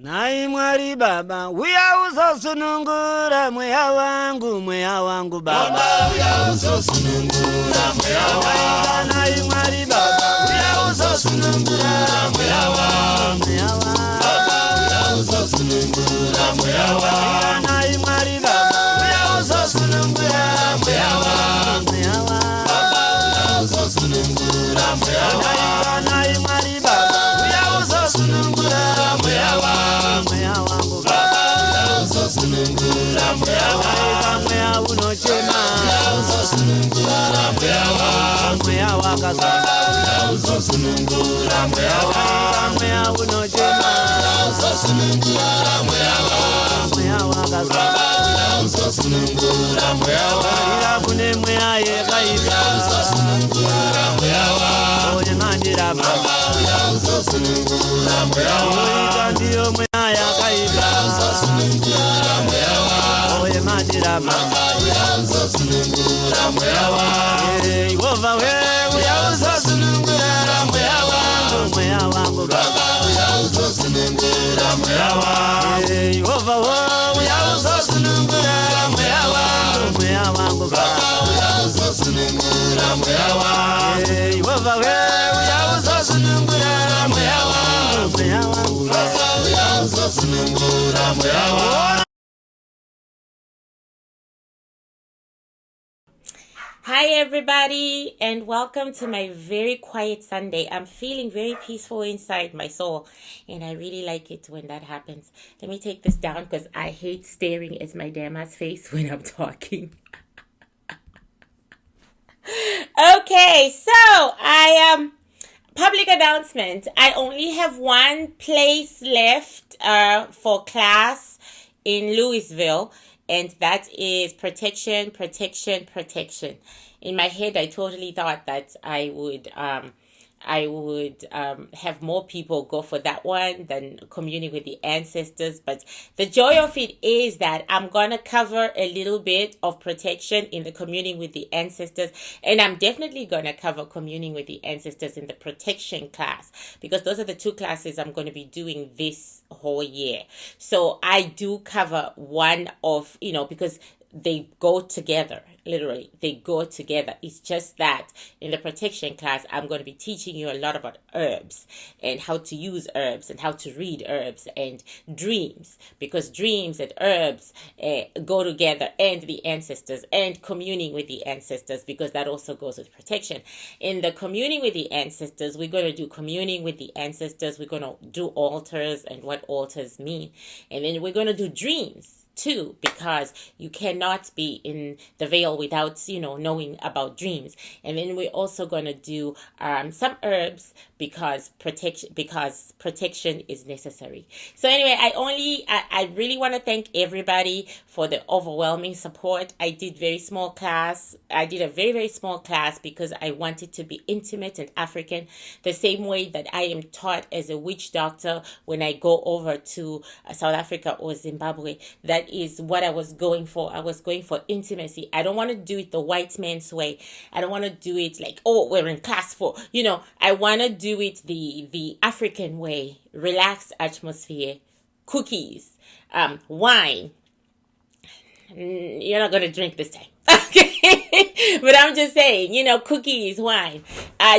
Nai mwari baba, uya uzosunungura mweya wangu baba. Uya uzosunungura mweya wangu. Nai mwari baba, uya uzosunungura mweya wangu. Baba, uya uzosunungura mweya wangu. Nai mwari baba, uya uzosunungura mweya wangu. Baba, uya uzosunungura mweya wangu. Nai mwari baba, uya uzosunungura mweya wangu. Sunungura mweya wangu, mweya unochema. Sunungura mweya wangu, mweya wakazama. Sunungura mweya wangu, mweya unochema. Sunungura mweya wangu, mweya wakazama. Sunungura mweya wangu, ila kune mweya yekaiba. Sunungura mweya wangu, oye mandira mama. Sunungura mweya wangu, ndiyo mweya yakaiba. Sunungura mweya wangu, oye mandira mama. Sunungura mweya wangu, Yehova wewe ya sunungura mweya wangu, mweya wangu baba. Sunungura mweya wangu, Yehova wewe ya sunungura mweya wangu, mweya wangu baba. Sunungura mweya wangu, Yehova wewe ya sunungura mweya wangu, mweya wangu baba. Sunungura mweya wangu. Hi everybody, and welcome to my very quiet Sunday. I'm feeling very peaceful inside my soul, and I really like it when that happens. Let me take this down because I hate staring at my damn ass face when I'm talking. Okay, so public announcement. I only have one place left for class in Louisville. And that is protection. In my head, I totally thought that I would have more people go for that one than communing with the ancestors. But the joy of it is that I'm going to cover a little bit of protection in the communing with the ancestors. And I'm definitely going to cover communing with the ancestors in the protection class, because those are the two classes I'm going to be doing this whole year. So I do cover one of, because they go together. Literally, they go together. It's just that in the protection class, I'm going to be teaching you a lot about herbs and how to use herbs and how to read herbs and dreams, because dreams and herbs go together, and the ancestors and communing with the ancestors, because that also goes with protection. In the communing with the ancestors, we're going to do communing with the ancestors. We're going to do altars and what altars mean. And then we're going to do dreams too, because you cannot be in the veil without knowing about dreams. And then we're also going to do some herbs because protection is necessary. So anyway, I really want to thank everybody for the overwhelming support. I did a very, very small class because I wanted to be intimate and African, the same way that I am taught as a witch doctor when I go over to South Africa or Zimbabwe. That is what I was going for. I was going for intimacy. I don't want to do it the white man's way. I don't want to do it like, we're in class 4. I want to do it the African way. Relaxed atmosphere, cookies, wine. You're not going to drink this time. Okay. But I'm just saying, cookies, wine,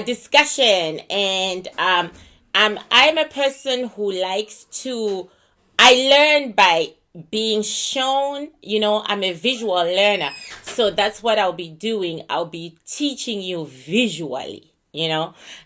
discussion. And I'm a person who likes to, I learn by being shown. I'm a visual learner, so that's what I'll be doing. I'll be teaching you visually.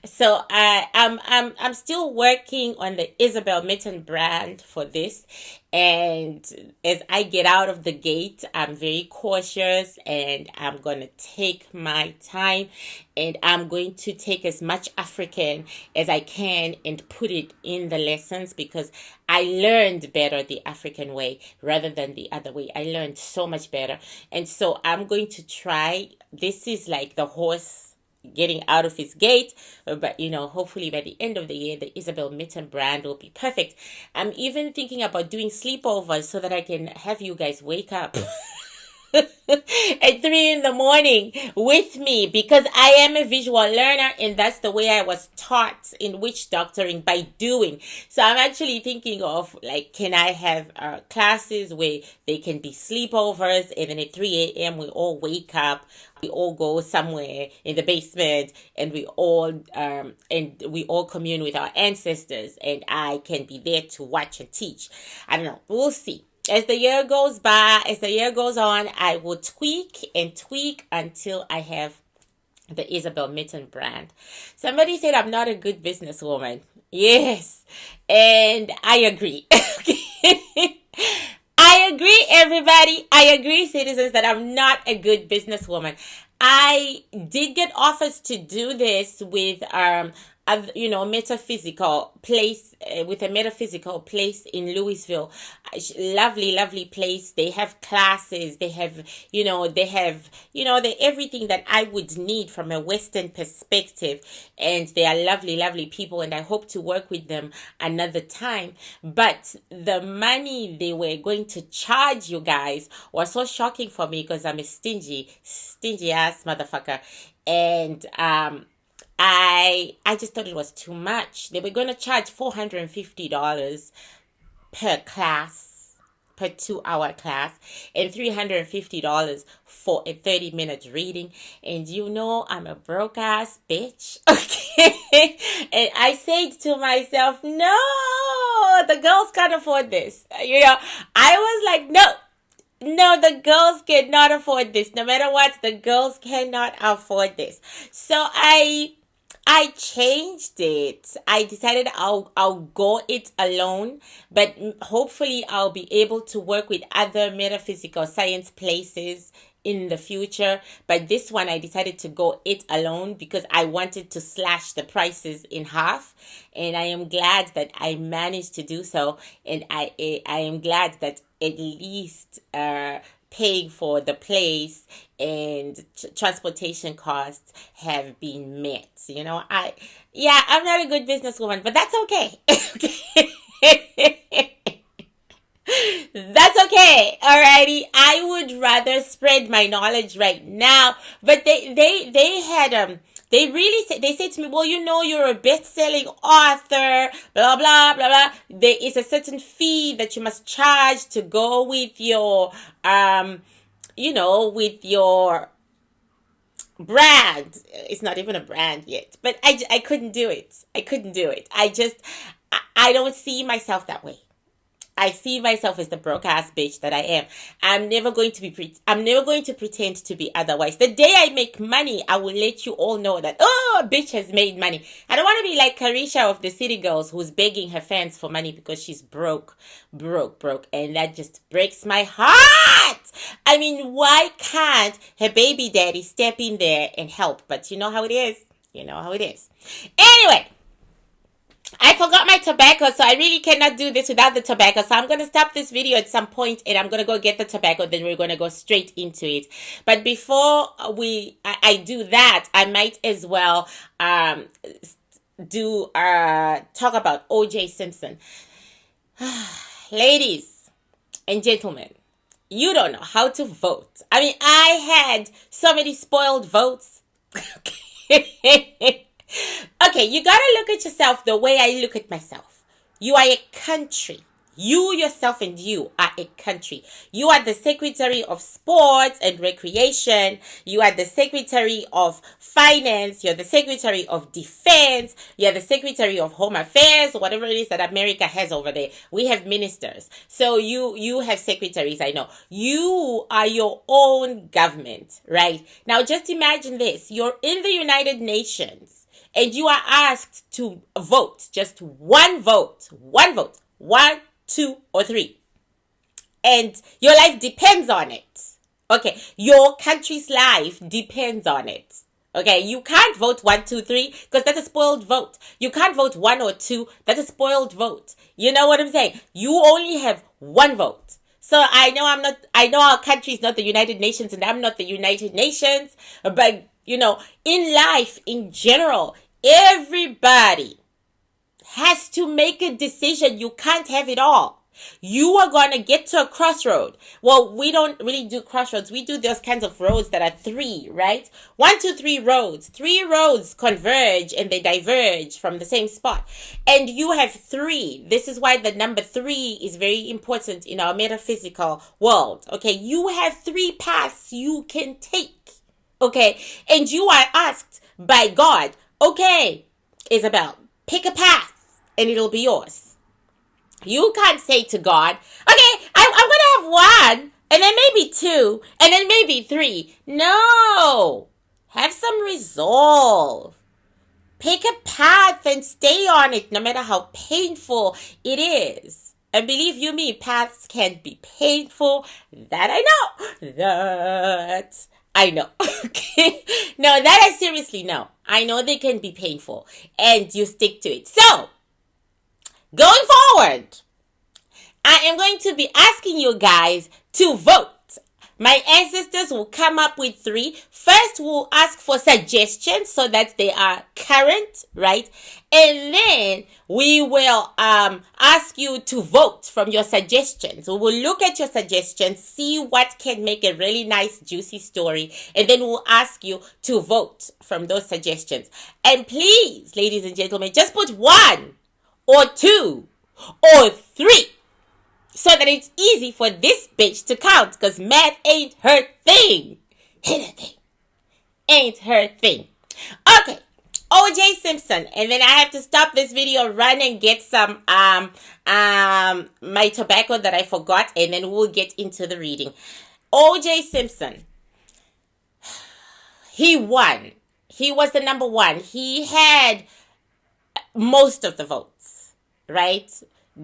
So I'm still working on the Isabel Mitten brand for this, and as I get out of the gate, I'm very cautious, and I'm going to take my time, and I'm going to take as much African as I can and put it in the lessons, because I learned better the African way rather than the other way. I learned so much better. And so I'm going to try. This is like the horse getting out of his gate, but hopefully by the end of the year, the Isabel Mitten brand will be perfect. I'm even thinking about doing sleepovers so that I can have you guys wake up at 3 in the morning with me, because I am a visual learner and that's the way I was taught in witch doctoring, by doing. So I'm actually thinking of, like, can I have classes where they can be sleepovers, and then at 3 a.m. we all wake up, we all go somewhere in the basement, and we all commune with our ancestors, and I can be there to watch and teach. I don't know. We'll see. As the year goes by, as the year goes on, I will tweak and tweak until I have the Isabel Mitten brand. Somebody said I'm not a good businesswoman. Yes. And I agree. I agree, everybody. I agree, citizens, that I'm not a good businesswoman. I did get offers to do this with metaphysical place, with a metaphysical place in Louisville. Lovely place. They have classes, they have everything that I would need from a Western perspective, and they are lovely people, and I hope to work with them another time. But the money they were going to charge you guys was so shocking for me, because I'm a stingy ass motherfucker, and I just thought it was too much. They were going to charge $450 per class, per 2-hour class, and $350 for a 30-minute reading. And I'm a broke ass bitch. Okay. And I said to myself, no, the girls can't afford this. I was like, no, the girls cannot afford this. No matter what, the girls cannot afford this. So I changed it. I decided I'll go it alone, but hopefully I'll be able to work with other metaphysical science places in the future. But this one, I decided to go it alone because I wanted to slash the prices in half, and I am glad that I managed to do so. And I am glad that at least paying for the place and transportation costs have been met. I'm not a good businesswoman, but that's okay. That's okay. Alrighty. I would rather spread my knowledge right now. But they had they said to me, well, you're a best-selling author, blah, blah, blah, blah. There is a certain fee that you must charge to go with your, with your brand. It's not even a brand yet, but I couldn't do it. I don't see myself that way. I see myself as the broke ass bitch that I am. I'm never going to pretend to be otherwise. The day I make money, I will let you all know that, a bitch has made money. I don't want to be like Carisha of the City Girls, who's begging her fans for money because she's broke. And that just breaks my heart. I mean, why can't her baby daddy step in there and help? But you know how it is. Anyway. I forgot my tobacco, so I really cannot do this without the tobacco. So I'm going to stop this video at some point, and I'm going to go get the tobacco. Then we're going to go straight into it. But before I do that, I might as well talk about O.J. Simpson. Ladies and gentlemen, you don't know how to vote. I mean, I had so many spoiled votes. Okay, you gotta look at yourself the way I look at myself. You are a country. You yourself and you are a country. You are the Secretary of Sports and Recreation. You are the Secretary of Finance. You're the Secretary of Defense. You're the Secretary of Home Affairs, or whatever it is that America has over there. We have ministers. So you have secretaries, I know. You are your own government, right? Now just imagine this. You're in the United Nations. And you are asked to vote, just one vote, 1, 2, or 3. And your life depends on it. Okay, your country's life depends on it. Okay, you can't vote 1, 2, 3 because that's a spoiled vote. You can't vote 1 or 2, that's a spoiled vote. You know what I'm saying? You only have one vote. So I know our country is not the United Nations, and I'm not the United Nations, but in life, in general, everybody has to make a decision. You can't have it all. You are going to get to a crossroad. Well, we don't really do crossroads. We do those kinds of roads that are 3, right? 1, 2, 3 roads. 3 roads converge and they diverge from the same spot. And you have 3. This is why the number 3 is very important in our metaphysical world. Okay, you have 3 paths you can take. Okay, and you are asked by God, okay, Isabel, pick a path and it'll be yours. You can't say to God, okay, I'm going to have 1, and then maybe 2, and then maybe 3. No. Have some resolve. Pick a path and stay on it, no matter how painful it is. And believe you me, paths can be painful. That I know. That I know. Okay. No, that I seriously know. I know they can be painful. And you stick to it. So, going forward, I am going to be asking you guys to vote. My ancestors will come up with 3. First, we'll ask for suggestions so that they are current, right? And then we will ask you to vote from your suggestions. We will look at your suggestions, see what can make a really nice, juicy story, and then we'll ask you to vote from those suggestions. And please, ladies and gentlemen, just put 1 or 2 or 3 so that it's easy for this bitch to count, because math ain't her thing. Ain't her thing. Okay, OJ Simpson, and then I have to stop this video, run and get some my tobacco that I forgot, and then we'll get into the reading. OJ Simpson, he won. He was the number 1. He had most of the votes, right?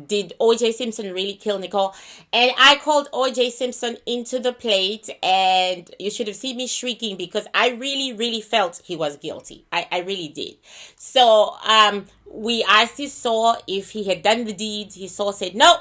Did OJ Simpson really kill Nicole? And I called OJ Simpson into the plate, and you should have seen me shrieking because I really, really felt he was guilty. I really did. So we asked his soul if he had done the deed. His soul said no.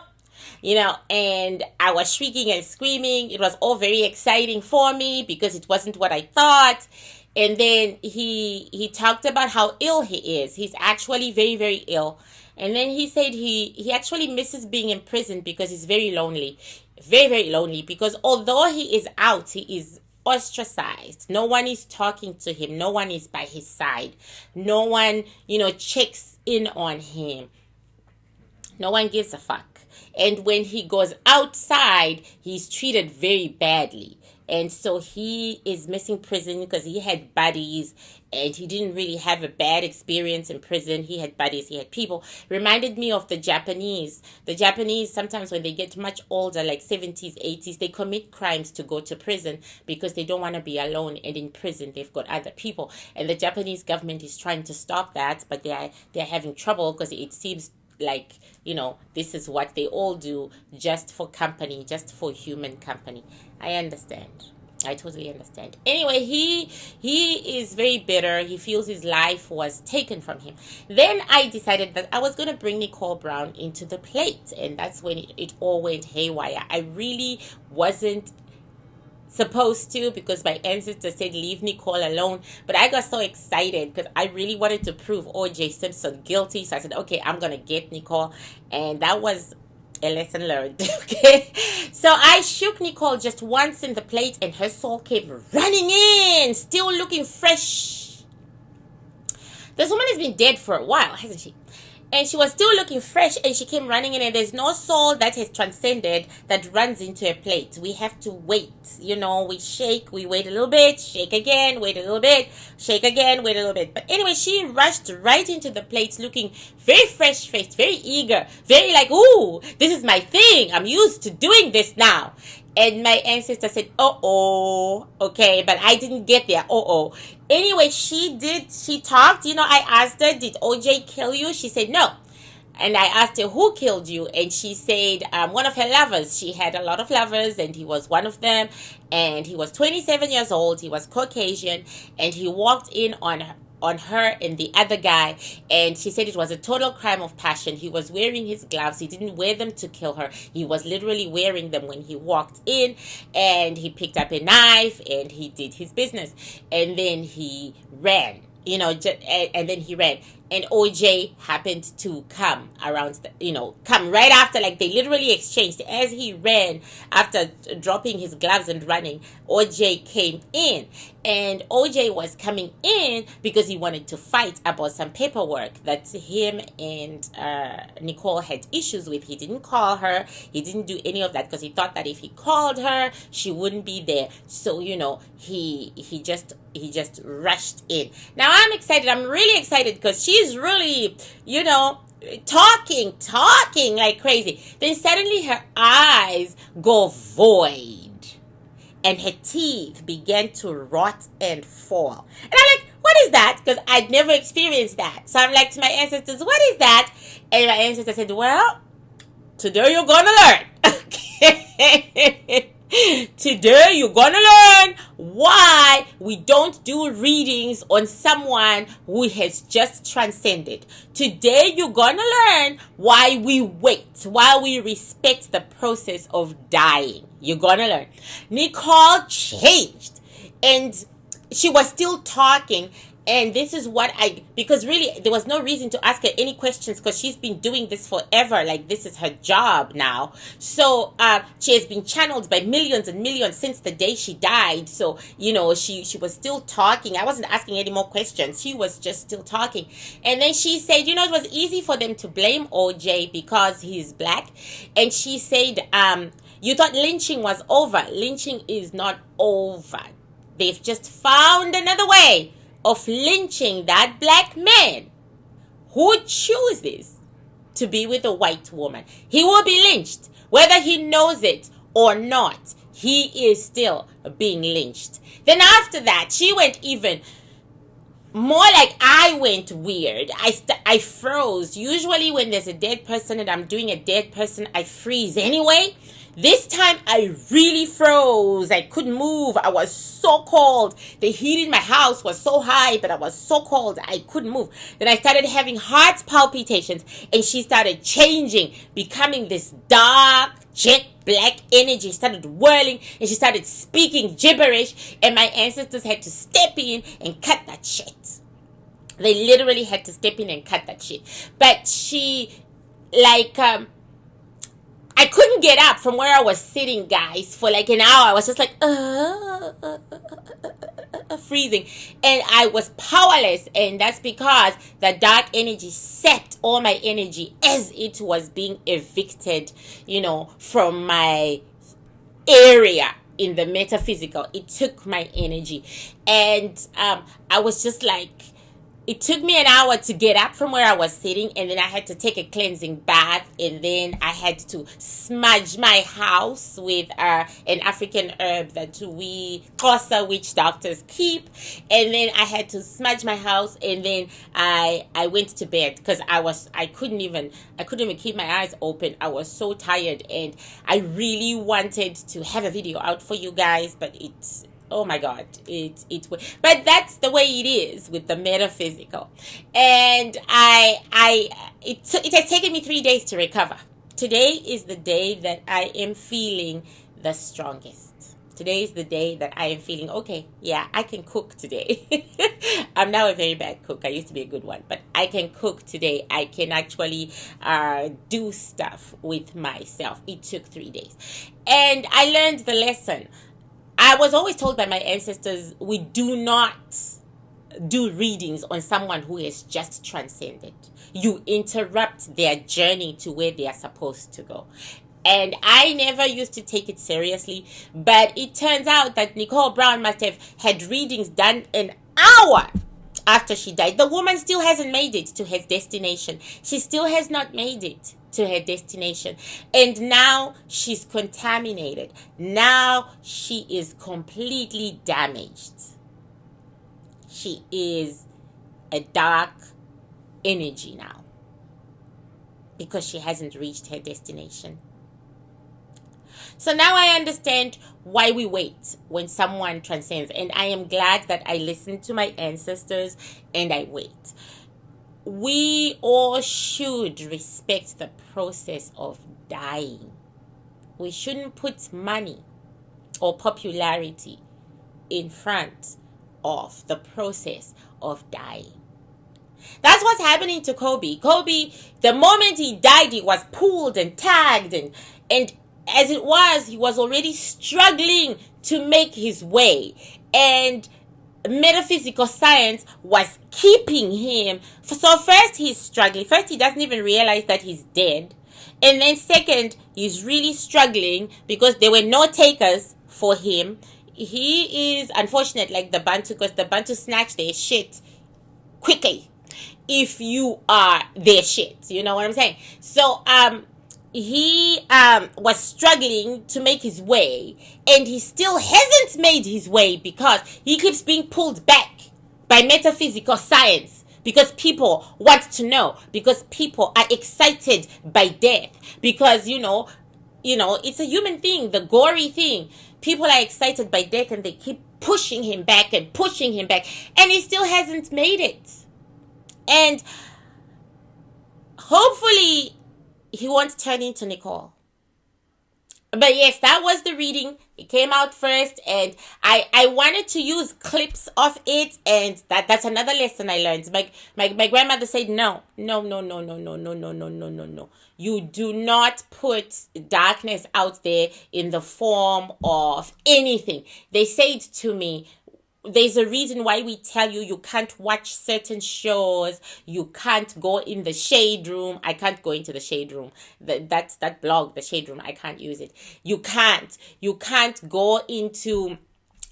And I was shrieking and screaming. It was all very exciting for me because it wasn't what I thought. And then he talked about how ill he is. He's actually very, very ill. And then he said he actually misses being in prison because he's very lonely. Very, very lonely. Because although he is out, he is ostracized. No one is talking to him. No one is by his side. No one, checks in on him. No one gives a fuck. And when he goes outside, he's treated very badly. And so he is missing prison because he had buddies and he didn't really have a bad experience in prison. He had buddies, he had people. Reminded me of the Japanese. The Japanese, sometimes when they get much older, like 70s, 80s, they commit crimes to go to prison because they don't want to be alone. And in prison, they've got other people. And the Japanese government is trying to stop that, but they're having trouble because it seems like, this is what they all do just for company, just for human company. I understand. I totally understand. Anyway, he is very bitter. He feels his life was taken from him. Then I decided that I was going to bring Nicole Brown into the plate. And that's when it all went haywire. I really wasn't supposed to, because my ancestor said leave Nicole alone, but I got so excited because I really wanted to prove OJ Simpson guilty. So I said, okay, I'm gonna get Nicole, and that was a lesson learned. Okay, so I shook Nicole just once in the plate and her soul came running in, still looking fresh. This woman has been dead for a while, hasn't she? And she was still looking fresh, and she came running in, and there's no soul that has transcended that runs into a plate. We have to wait. We shake, we wait a little bit, shake again, wait a little bit, shake again, wait a little bit. But anyway, she rushed right into the plate looking very fresh-faced, very eager, very like, ooh, this is my thing. I'm used to doing this now. And my ancestor said, okay, but I didn't get there, Anyway, she talked, I asked her, did OJ kill you? She said, no. And I asked her, who killed you? And she said, one of her lovers. She had a lot of lovers, and he was one of them. And he was 27 years old. He was Caucasian, and he walked in on her and the other guy, and she said it was a total crime of passion. He was wearing his gloves. He didn't wear them to kill her. He was literally wearing them when he walked in, and he picked up a knife and he did his business, and then he ran. And then he ran. and OJ happened to come around, come right after. Like, they literally exchanged. As he ran, after dropping his gloves and running, OJ came in. And OJ was coming in because he wanted to fight about some paperwork that him and Nicole had issues with. He didn't call her. He didn't do any of that because he thought that if he called her, she wouldn't be there. So, he just rushed in. Now I'm excited. I'm really excited because she's really, talking like crazy. Then suddenly her eyes go void and her teeth began to rot and fall. And I'm like, what is that? Because I'd never experienced that. So I'm like to my ancestors, what is that? And my ancestor said, well, today you're gonna learn. Okay. Today you're gonna learn why we don't do readings on someone who has just transcended. Today you're gonna learn why we wait, why we respect the process of dying. You're gonna learn. Nicole changed, and she was still talking. And this is what because really there was no reason to ask her any questions because she's been doing this forever. Like, this is her job now. So she has been channeled by millions and millions since the day she died. So, she was still talking. I wasn't asking any more questions. She was just still talking. And then she said, it was easy for them to blame OJ because he's black. And she said, you thought lynching was over. Lynching is not over. They've just found another way of lynching that black man who chooses to be with a white woman. He will be lynched. Whether he knows it or not, he is still being lynched. Then after that, she went even more like I went weird. I froze. Usually when there's a dead person and I'm doing a dead person, I freeze anyway. This time I really froze. I couldn't move. I was so cold. The heat in my house was so high, but I was so cold I couldn't move. Then I started having heart palpitations, and she started changing, becoming this dark, jet black energy. Started whirling, and she started speaking gibberish, and my ancestors had to step in and cut that shit. They literally had to step in and cut that shit. But she, I couldn't get up from where I was sitting, guys, for like an hour. I was just like, freezing. And I was powerless. And that's because the dark energy sapped all my energy as it was being evicted, from my area in the metaphysical. It took my energy. And I was just like, it took me an hour to get up from where I was sitting, and then I had to take a cleansing bath, and then I had to smudge my house with an African herb that we Xhosa witch doctors keep, and then I had to smudge my house, and then I went to bed because I couldn't even keep my eyes open. I was so tired, and I really wanted to have a video out for you guys, but it's, oh my God, but that's the way it is with the metaphysical. And it has taken me 3 days to recover. Today is the day that I am feeling the strongest. Today is the day that I am feeling, okay, yeah, I can cook today. I'm now a very bad cook. I used to be a good one, but I can cook today. I can actually do stuff with myself. It took 3 days. And I learned the lesson. I was always told by my ancestors, we do not do readings on someone who has just transcended. You interrupt their journey to where they are supposed to go. And I never used to take it seriously, but it turns out that Nicole Brown must have had readings done an hour after she died. The woman still hasn't made it to her destination. She still has not made it to her destination. And now she's contaminated. Now she is completely damaged. She is a dark energy now because she hasn't reached her destination. So now I understand why we wait when someone transcends. And I am glad that I listened to my ancestors and I wait. We all should respect the process of dying. We shouldn't put money or popularity in front of the process of dying. That's what's happening to Kobe. Kobe, the moment he died, he was pulled and tagged, and as it was, he was already struggling to make his way. And metaphysical science was keeping him. So first he's struggling. First, he doesn't even realize that he's dead. And then second, he's really struggling because there were no takers for him. He is unfortunate like the Bantu, because the Bantu snatch their shit quickly if you are their shit. You know what I'm saying? So he was struggling to make his way, and he still hasn't made his way because he keeps being pulled back by metaphysical science, because people want to know, because people are excited by death, because you know it's a human thing, the gory thing. People are excited by death, and they keep pushing him back and pushing him back, and he still hasn't made it. And hopefully he won't turn into Nicole. But yes, that was the reading. It came out first, and I wanted to use clips of it, and that's another lesson I learned. My grandmother said, no. You do not put darkness out there in the form of anything. They said to me, there's a reason why we tell you can't watch certain shows, you can't go in the shade room. I can't go into the shade room. That's that blog, the shade room. I can't use it. You can't go into.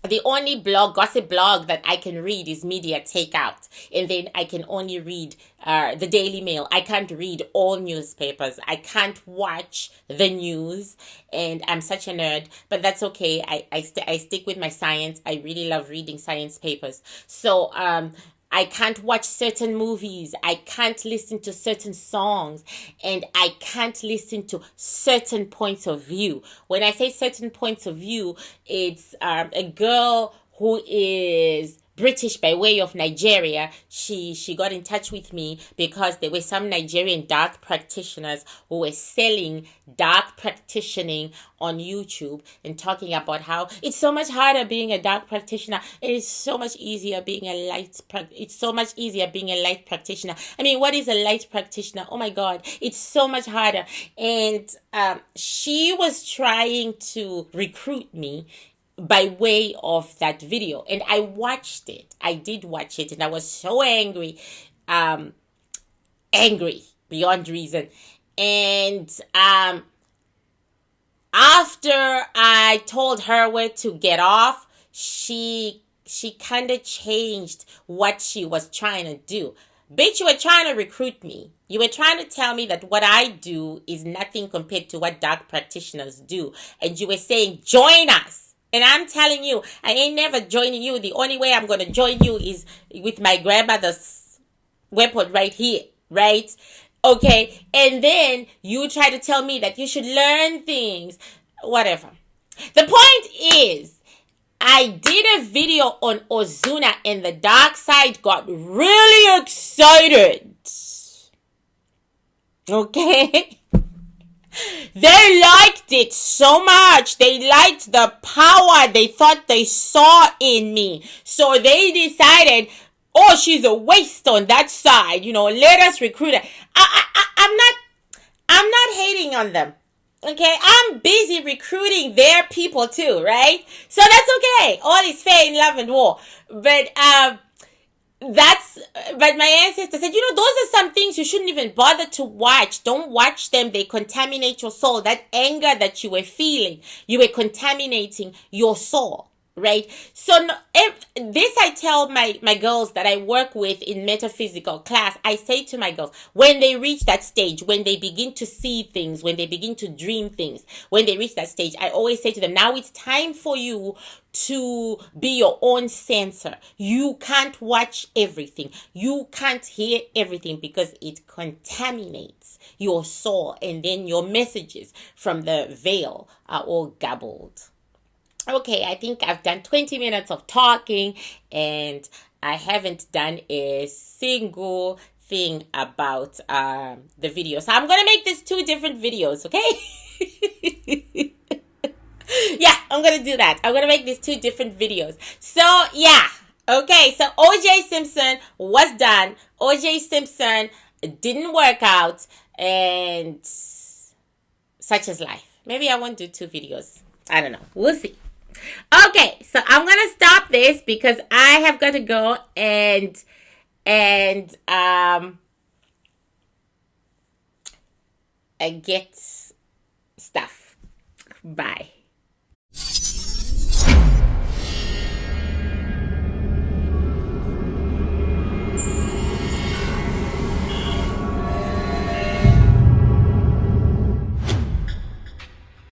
The only gossip blog that I can read is Media Takeout. And then I can only read the Daily Mail. I can't read all newspapers. I can't watch the news. And I'm such a nerd. But that's okay. I stick with my science. I really love reading science papers. So I can't watch certain movies. I can't listen to certain songs. And I can't listen to certain points of view. When I say certain points of view, it's a girl who is British by way of Nigeria. She got in touch with me because there were some Nigerian dark practitioners who were selling dark practitioning on YouTube and talking about how it's so much harder being a dark practitioner. It is so much easier being a light practitioner. I mean, what is a light practitioner? Oh my God, it's so much harder. And she was trying to recruit me by way of that video, and I watched it. I did watch it, and I was so angry beyond reason. And after I told her where to get off, she kind of changed what she was trying to do. Bitch, you were trying to recruit me. You were trying to tell me that what I do is nothing compared to what dark practitioners do. And you were saying, join us. And I'm telling you, I ain't never joining you. The only way I'm going to join you is with my grandmother's weapon right here, right? Okay. And then you try to tell me that you should learn things. Whatever. The point is, I did a video on Ozuna, and the dark side got really excited. Okay? They liked it so much. They liked the power they thought they saw in me. So they decided, oh, she's a waste on that side. Let us recruit her. I'm not hating on them. Okay, I'm busy recruiting their people too, right? So that's okay. All is fair in love and war. But my ancestor said, those are some things you shouldn't even bother to watch. Don't watch them. They contaminate your soul. That anger that you were feeling, you were contaminating your soul, right? So this I tell my girls that I work with in metaphysical class. I say to my girls, when they reach that stage, when they begin to see things, when they begin to dream things, when they reach that stage, I always say to them, now it's time for you to be your own censor. You can't watch everything. You can't hear everything because it contaminates your soul, and then your messages from the veil are all gabbled. Okay, I think I've done 20 minutes of talking, and I haven't done a single thing about the video. So I'm going to make this 2 different videos, okay? Yeah, I'm going to do that. I'm going to make these 2 different videos. So, yeah. Okay, so OJ Simpson was done OJ Simpson didn't work out, and such is life. Maybe I won't do 2 videos. I don't know. We'll see. Okay, so I'm gonna stop this because I have got to go and get stuff. Bye.